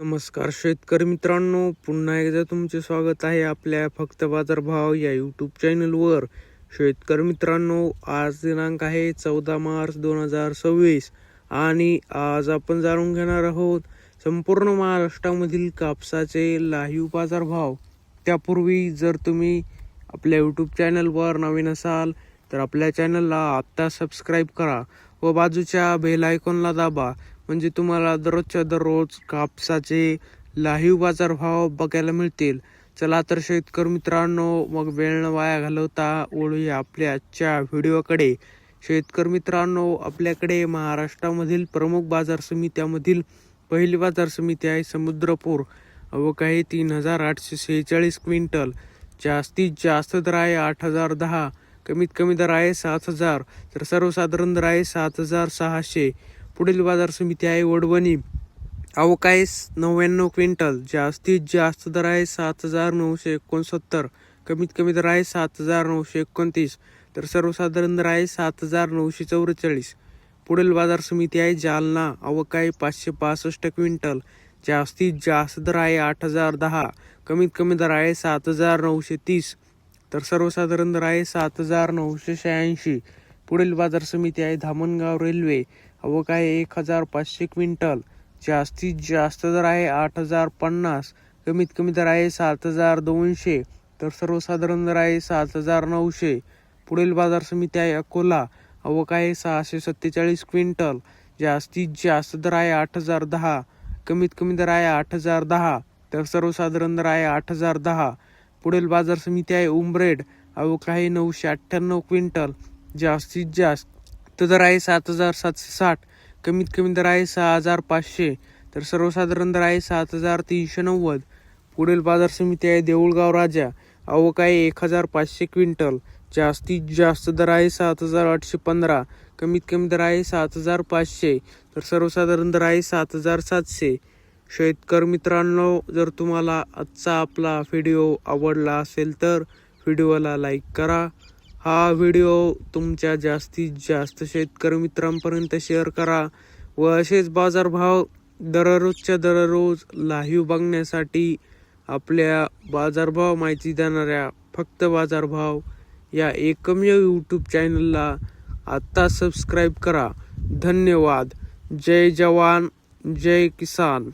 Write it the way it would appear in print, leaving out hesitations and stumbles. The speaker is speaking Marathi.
नमस्कार शेतकरी मित्रांनो, पुन्हा एकदा तुमचे स्वागत आहे आपल्या फक्त बाजारभाव या यूट्यूब चॅनलवर. शेतकरी मित्रांनो, आज दिनांक आहे 14 मार्च 2026 आणि आज आपण जाणून घेणार आहोत संपूर्ण महाराष्ट्रामधील कापसाचे लाईव्ह बाजारभाव. त्यापूर्वी जर तुम्ही आपल्या यूट्यूब चॅनलवर नवीन असाल तर आपल्या चॅनलला आत्ता सबस्क्राईब करा व बाजूच्या बेल आयकॉनला दाबा, म्हणजे तुम्हाला दररोजच्या दररोज कापसाचे लाईव्ह बाजारभाव बघायला मिळतील. चला तर शेतकरी मित्रांनो, मग वेळ न वाया घालवता वळूया आपल्या आजच्या व्हिडिओकडे. शेतकरी मित्रांनो, आपल्याकडे महाराष्ट्रामधील प्रमुख बाजार समित्यामधील पहिली बाजार समिती आहे समुद्रपूर. आवक आहे 3846 क्विंटल. जास्तीत जास्त दर आहे 8010, कमीत कमी दर आहे 7000, तर सर्वसाधारण दर आहे 7600. पुढील बाजार समिती आहे वडवणी. आवक आहे 99 क्विंटल. जास्तीत जास्त दर आहे 7969, कमीत कमी दर आहे 7929, तर सर्वसाधारण दर आहे 7944. पुढील बाजार समिती आहे जालना. आवक आहे 565 क्विंटल. जास्तीत जास्त दर आहे 8010, कमीत कमी दर आहे 7930, तर सर्वसाधारण दर आहे 7986. पुढील बाजार समिती आहे धामणगाव रेल्वे. आवक आहे 1500 क्विंटल. जास्तीत जास्त दर आहे 8050, कमीत कमी दर आहे 7200, तर सर्वसाधारण दर आहे 7900. पुढील बाजार समिती आहे अकोला. आवक आहे 647 क्विंटल. जास्तीत जास्त दर आहे 8010, कमीत कमी दर आहे 8010, तर सर्वसाधारण दर आहे 8010. पुढील बाजार समिती आहे उमरेड. आवक आहे 998 क्विंटल. जास्तीत जास्त दर आहे 7760, कमीत कमी दर आहे 6500, तर सर्वसाधारण दर आहे 7390. पुढील बाजार समिती आहे देऊळगाव राजा. आवक आहे 1500 क्विंटल. जास्तीत जास्त दर आहे 7815, कमीत कमी दर आहे 7500, तर सर्वसाधारण दर आहे 7700. शेतकरी मित्रांनो, जर तुम्हाला आजचा आपला व्हिडिओ आवडला असेल तर व्हिडिओला लाईक करा. हा व्हिडिओ तुमच्या जास्तीत जास्त शेतकरी मित्रांपर्यंत शेअर करा व असेच बाजारभाव दररोजच्या दररोज लाईव्ह बघण्यासाठी आपल्या बाजारभाव माहिती देणाऱ्या फक्त बाजारभाव या एकमेव यूट्यूब चॅनलला आत्ता सबस्क्राईब करा. धन्यवाद. जय जवान, जय किसान.